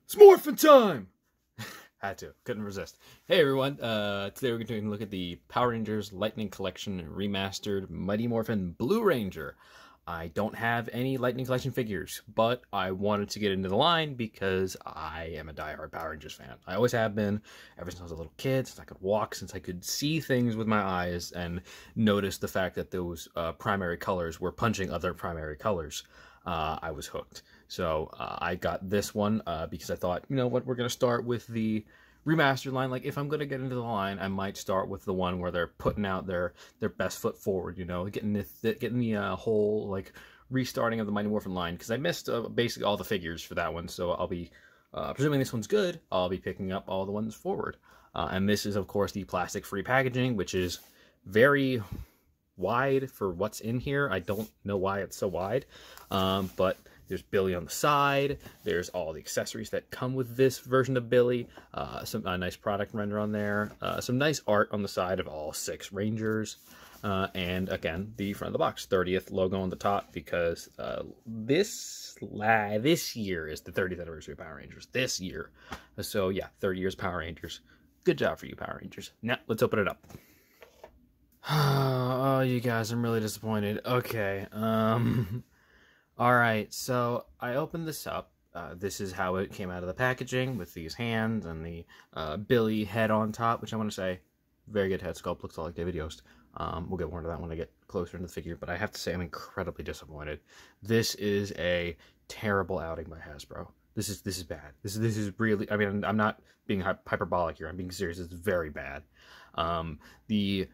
It's morphin' time! Had to. Couldn't resist. Hey everyone, today we're going to look at the Power Rangers Lightning Collection Remastered Mighty Morphin Blue Ranger. I don't have any Lightning Collection figures, but I wanted to get into the line because I am a diehard Power Rangers fan. I always have been, ever since I was a little kid, since I could walk, since I could see things with my eyes and notice the fact that those primary colors were punching other primary colors. I was hooked. So I got this one because I thought, you know what, we're going to start with the remastered line. Like, if I'm going to get into the line, I might start with the one where they're putting out their best foot forward, you know, getting the whole, like, restarting of the Mighty Morphin line, because I missed basically all the figures for that one. So I'll be, presuming this one's good, I'll be picking up all the ones forward. And this is, of course, the plastic-free packaging, which is very wide for what's in here. I don't know why it's so wide, but there's Billy on the side. There's all the accessories that come with this version of Billy. Some nice product render on there. Some nice art on the side of all 6 Rangers. And again, the front of the box, 30th logo on the top, because this year is the 30th anniversary of Power Rangers. This year. So yeah, 30 years Power Rangers. Good job for you, Power Rangers. Now, let's open it up. Oh, you guys, I'm really disappointed. Okay, alright, so I opened this up. This is how it came out of the packaging, with these hands and the Billy head on top, which I want to say, very good head sculpt, looks a lot like David Yost. We'll get more into that when I get closer into the figure, but I have to say I'm incredibly disappointed. This is a terrible outing by Hasbro. This is bad. This is really, I mean, I'm not being hyperbolic here, I'm being serious, it's very bad. The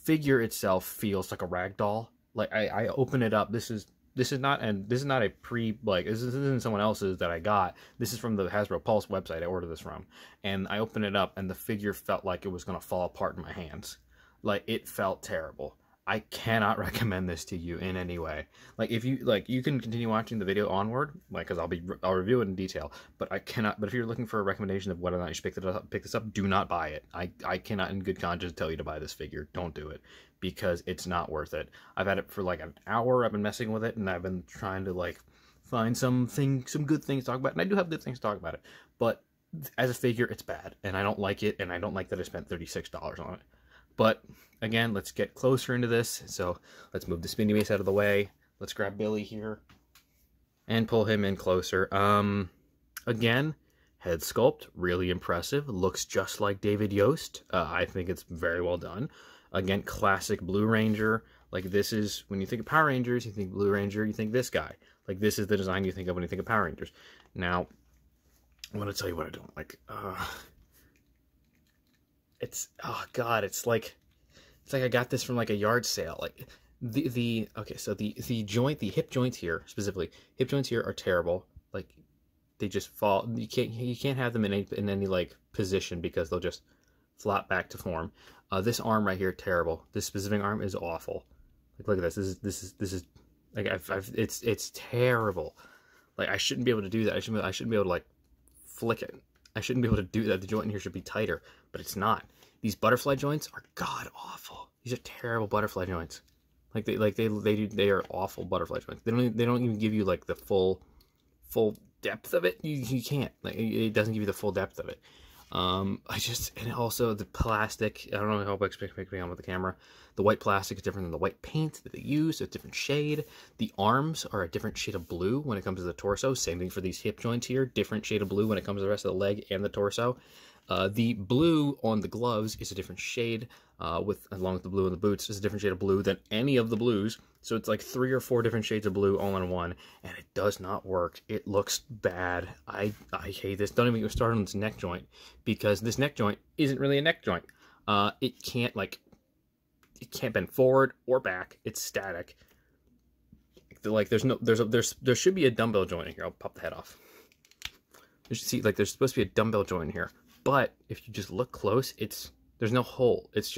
figure itself feels like a rag doll. Like, I open it up, this is not a pre, like, this isn't someone else's that I got. This is from the Hasbro Pulse website I ordered this from. And I opened it up and the figure felt like it was going to fall apart in my hands. Like, it felt terrible. I cannot recommend this to you in any way. Like, if you, like, you can continue watching the video onward, like, because I'll review it in detail, but I cannot, but if you're looking for a recommendation of whether or not you should pick this up, do not buy it. I cannot in good conscience tell you to buy this figure. Don't do it, because it's not worth it. I've had it for like an hour, I've been messing with it, and I've been trying to, like, find some good things to talk about, and I do have good things to talk about it, but as a figure, it's bad, and I don't like it, and I don't like that I spent $36 on it. But again, let's get closer into this. So let's move the spinny base out of the way. Let's grab Billy here and pull him in closer. Again, head sculpt, really impressive. Looks just like David Yost. I think it's very well done. Again, classic Blue Ranger. Like, this is, when you think of Power Rangers, you think Blue Ranger, you think this guy. Like, this is the design you think of when you think of Power Rangers. Now, I want to tell you what I don't like. It's, oh god, it's like I got this from like a yard sale. Like, okay, so the hip joints here, specifically, hip joints here are terrible. Like, they just fall. You can't have them in any like position, because they'll just flop back to form. This arm right here, terrible. This specific arm is awful. Like, look at this. This is like, it's terrible. Like, I shouldn't be able to do that. I shouldn't be able to, like, flick it. I shouldn't be able to do that. The joint in here should be tighter, but it's not. These butterfly joints are god awful. These are terrible butterfly joints. Like, they are awful butterfly joints. They don't even give you like the full depth of it. You can't. Like, it doesn't give you the full depth of it. And also the plastic, I don't know how picking on with the camera. The white plastic is different than the white paint that they use. It's a different shade. The arms are a different shade of blue when it comes to the torso. Same thing for these hip joints here. Different shade of blue when it comes to the rest of the leg and the torso. The blue on the gloves is a different shade, along with the blue on the boots is a different shade of blue than any of the blues. So it's like 3 or 4 different shades of blue all in one, and it does not work. It looks bad. I hate this. Don't even get started on this neck joint, because this neck joint isn't really a neck joint. It can't bend forward or back. It's static. Like, there should be a dumbbell joint in here. I'll pop the head off. You should see, like, there's supposed to be a dumbbell joint in here. But if you just look close, there's no hole. It's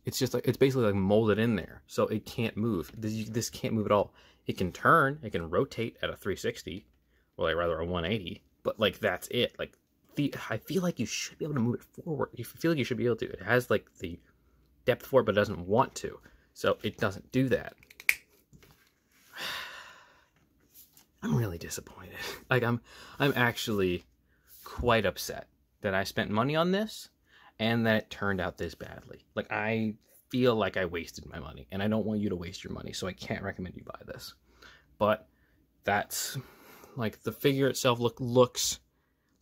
basically like molded in there, so it can't move. This can't move at all. It can turn, it can rotate at a 360, or like rather a 180, but like, that's it. Like, I feel like you should be able to move it forward. You feel like you should be able to. It has like the depth for it, but it doesn't want to, so it doesn't do that. I'm really disappointed. Like, I'm actually quite upset that I spent money on this and that it turned out this badly. Like, I feel like I wasted my money, and I don't want you to waste your money, so I can't recommend you buy this. But that's, like, the figure itself looks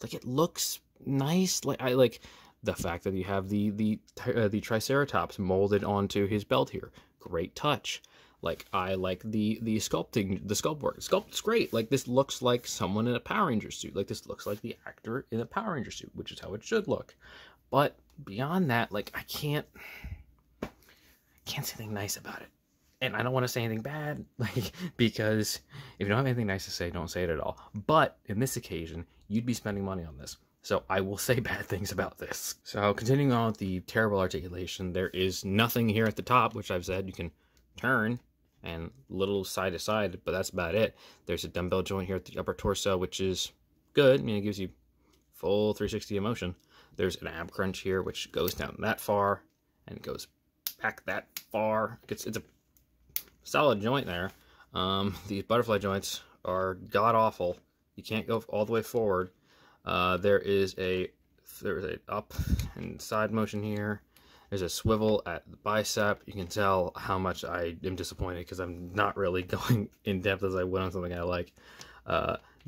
like, it looks nice. Like, I like the fact that you have the Triceratops molded onto his belt here. Great touch. Like, I like the sculpting, the sculpt work. Sculpt's great. Like, this looks like someone in a Power Ranger suit. Like, this looks like the actor in a Power Ranger suit, which is how it should look. But beyond that, like, I can't say anything nice about it. And I don't want to say anything bad, like, because if you don't have anything nice to say, don't say it at all. But in this occasion, you'd be spending money on this. So I will say bad things about this. So continuing on with the terrible articulation, there is nothing here at the top, which I've said you can turn and little side to side, but that's about it. There's a dumbbell joint here at the upper torso, which is good. I mean, it gives you full 360 of motion. There's an ab crunch here, which goes down that far and goes back that far. It's a solid joint there. These butterfly joints are god awful. You can't go all the way forward. There is a up and side motion here. There's a swivel at the bicep. You can tell how much I am disappointed because I'm not really going in depth as I would on something I like.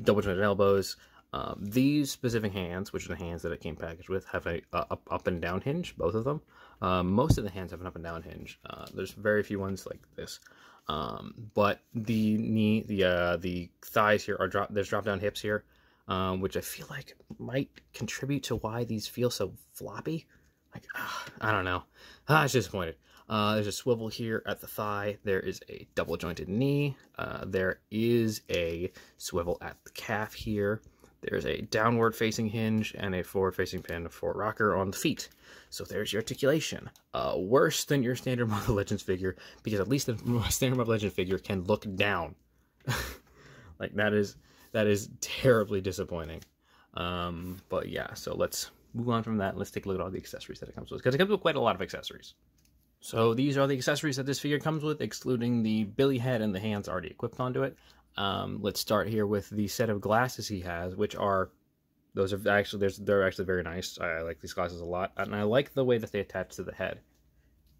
Double jointed elbows. These specific hands, which are the hands that it came packaged with, have a up and down hinge, both of them. Most of the hands have an up and down hinge. There's very few ones like this. But the knee, the thighs here are there's drop down hips here, which I feel like might contribute to why these feel so floppy. Like, I don't know. I was disappointed. There's a swivel here at the thigh. There is a double jointed knee. There is a swivel at the calf here. There's a downward facing hinge and a forward facing pin for rocker on the feet. So there's your articulation. Worse than your standard Marvel Legends figure, because at least the standard Marvel Legends figure can look down. Like, that is terribly disappointing. But yeah, so let's move on from that and let's take a look at all the accessories that it comes with, because it comes with quite a lot of accessories. So these are the accessories that this figure comes with, excluding the Billy head and the hands already equipped onto it. Let's start here with the set of glasses he has, which are, those are actually, they're actually very nice. I like these glasses a lot, and I like the way that they attach to the head.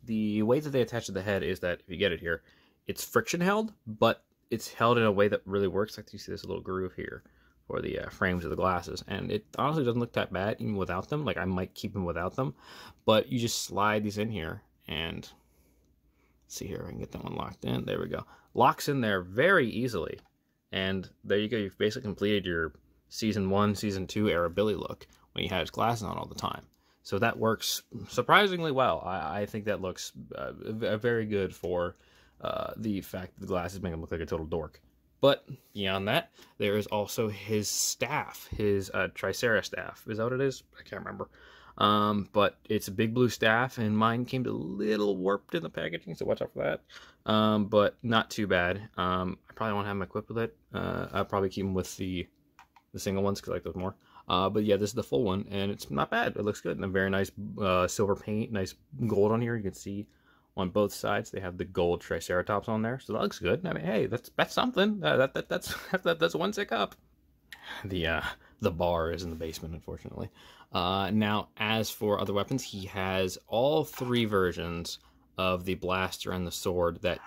The way that they attach to the head is that, if you get it here, it's friction held, but it's held in a way that really works. Like, you see this little groove here for the frames of the glasses, and it honestly doesn't look that bad even without them. Like, I might keep them without them, but you just slide these in here, and see here if I can get that one locked in. There we go. Locks in there very easily, and there you go. You've basically completed your Season 1, Season 2 era Billy look when he had his glasses on all the time. So that works surprisingly well. I think that looks very good for the fact that the glasses make him look like a total dork. But beyond that, there is also his staff, his Triceratops staff. Is that what it is? I can't remember. But it's a big blue staff, and mine came a little warped in the packaging, so watch out for that. But not too bad. I probably won't have them equipped with it. I'll probably keep them with the single ones because I like those more. But yeah, this is the full one, and it's not bad. It looks good, and a very nice silver paint, nice gold on here. You can see on both sides they have the gold Triceratops on there, so that looks good. I mean, hey, that's something. That's one sick up. The bar is in the basement, unfortunately. Now, as for other weapons, he has all three versions of the blaster and the sword that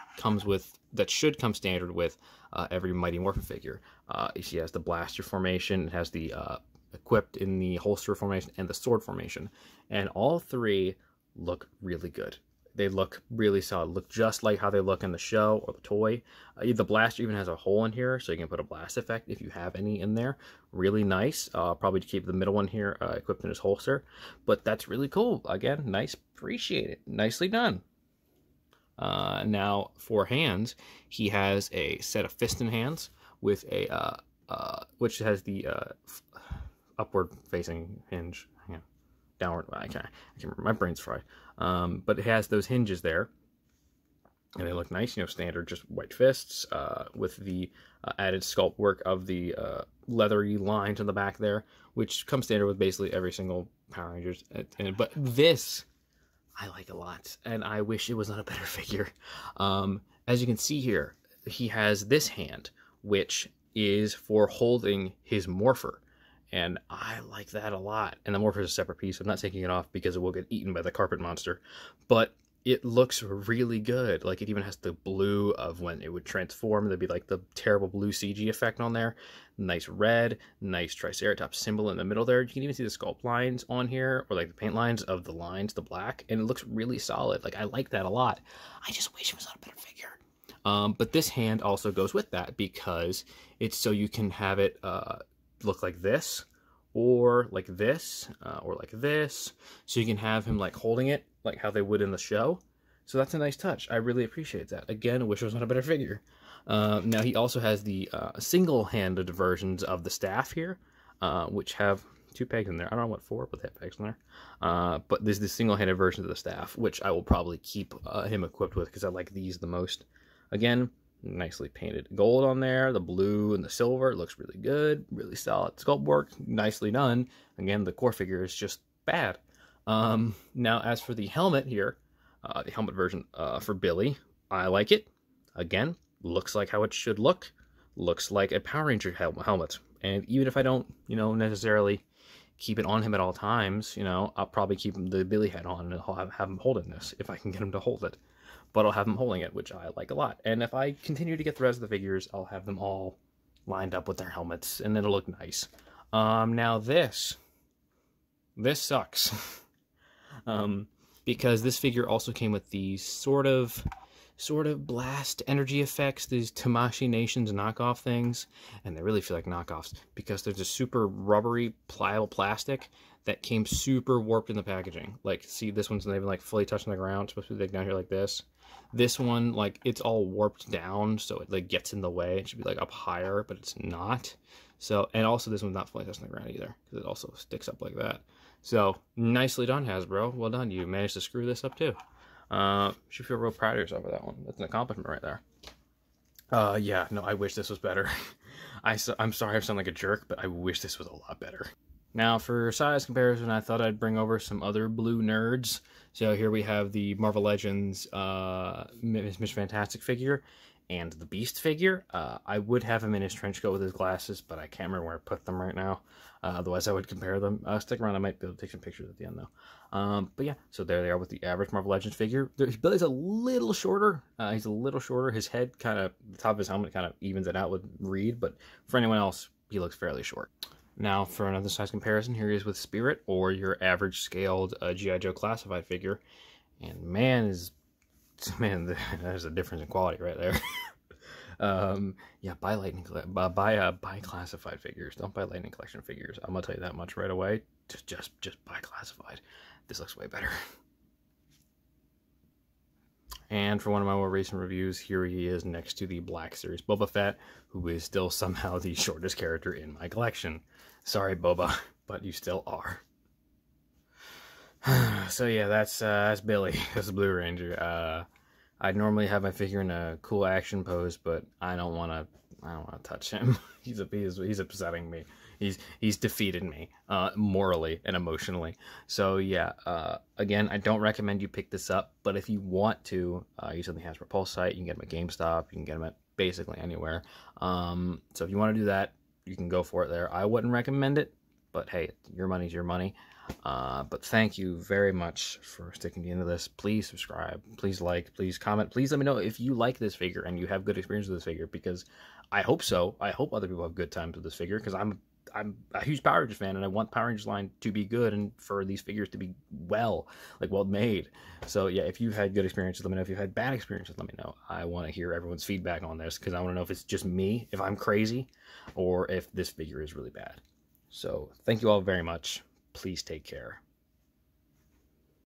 should come standard with every Mighty Morphin figure. He has the blaster formation, it has the equipped in the holster formation, and the sword formation, and all three look really good. They look really solid, look just like how they look in the show or the toy. The blaster even has a hole in here, so you can put a blast effect if you have any in there. Really nice. Probably to keep the middle one here equipped in his holster. But that's really cool. Again, nice. Appreciate it. Nicely done. Now, for hands, he has a set of fisting hands with a, which has the upward-facing hinge. Hang on. Downward. I can't remember. My brain's fried. But it has those hinges there, and they look nice. You know, standard just white fists with the added sculpt work of the leathery lines on the back there, which comes standard with basically every single Power Rangers. But this I like a lot, and I wish it was not a better figure. As you can see here, he has this hand, which is for holding his morpher. And I like that a lot. And the morpher is a separate piece. I'm not taking it off because it will get eaten by the carpet monster. But it looks really good. Like, it even has the blue of when it would transform. There'd be like the terrible blue CG effect on there. Nice red, nice Triceratops symbol in the middle there. You can even see the sculpt lines on here, or like the paint lines of the lines, the black, and it looks really solid. Like, I like that a lot. I just wish it was on a better figure. But this hand also goes with that because it's so you can have it look like this, or like this, or like this. So you can have him like holding it like how they would in the show. So that's a nice touch. I really appreciate that. Again, I wish it was on a better figure. Now he also has the single-handed versions of the staff here, which have 2 pegs in there. I don't know what for, but they have pegs in there. But there's the single-handed version of the staff, which I will probably keep him equipped with because I like these the most. Again, nicely painted gold on there, the blue and the silver. It looks really good, really solid sculpt work, nicely done. Again, the core figure is just bad. Now, as for the helmet here, the helmet version for Billy, I like it. Again, looks like how it should look. Looks like a Power Ranger helmet. And even if I don't, necessarily keep it on him at all times, I'll probably keep the Billy head on and I'll have him holding this if I can get him to hold it. But I'll have him holding it, which I like a lot. And if I continue to get the rest of the figures, I'll have them all lined up with their helmets, and it'll look nice. Now this sucks. Because this figure also came with these sort of blast energy effects, these Tamashii Nations knockoff things, and they really feel like knockoffs because they're just super rubbery, pliable plastic that came super warped in the packaging. Like, see, this one's not even like fully touching the ground. It's supposed to be like down here like this. This one, like, it's all warped down, so it like gets in the way. It should be like up higher, but it's not. So, and also this one's not fully touching the ground either because it also sticks up like that. So, nicely done, Hasbro. Well done. You managed to screw this up too. You should feel real proud of yourself for that one. That's an accomplishment right there. Yeah, no, I wish this was better. I'm sorry I sound like a jerk, but I wish this was a lot better. Now, for size comparison, I thought I'd bring over some other blue nerds. So here we have the Marvel Legends Mr. Fantastic figure and the Beast figure. I would have him in his trench coat with his glasses, but I can't remember where I put them right now. Otherwise, I would compare them. Stick around. I might be able to take some pictures at the end, though. But yeah, so there they are with the average Marvel Legends figure. Billy's a little shorter. He's a little shorter. His head kind of, the top of his helmet kind of evens it out with Reed, but for anyone else, he looks fairly short. Now, for another size comparison, here he is with Spirit, or your average scaled G.I. Joe classified figure. And man, there's a difference in quality right there. Yeah, buy classified figures. Don't buy Lightning Collection figures. I'm gonna tell you that much right away. Just buy classified. This looks way better. And for one of my more recent reviews, here he is next to the Black Series Boba Fett, who is still somehow the shortest character in my collection. Sorry, Boba, but you still are. So yeah, that's Billy. That's the Blue Ranger. I'd normally have my figure in a cool action pose, but I don't want to touch him. He's upsetting me. He's defeated me morally and emotionally. So yeah, again, I don't recommend you pick this up, but if you want to, use on the Hasbro Pulse site. You can get them at GameStop. You can get them at basically anywhere. So if you want to do that, you can go for it there. I wouldn't recommend it, but hey, your money's your money. But thank you very much for sticking into this. Please subscribe, please like, please comment, please let me know if you like this figure and you have good experience with this figure, because I hope so. I hope other people have good times with this figure, because I'm a huge Power Rangers fan, and I want Power Rangers line to be good and for these figures to be well made. So yeah, if you've had good experiences, let me know. If you've had bad experiences, let me know. I want to hear everyone's feedback on this, because I want to know if it's just me, if I'm crazy, or if this figure is really bad. So thank you all very much. Please take care.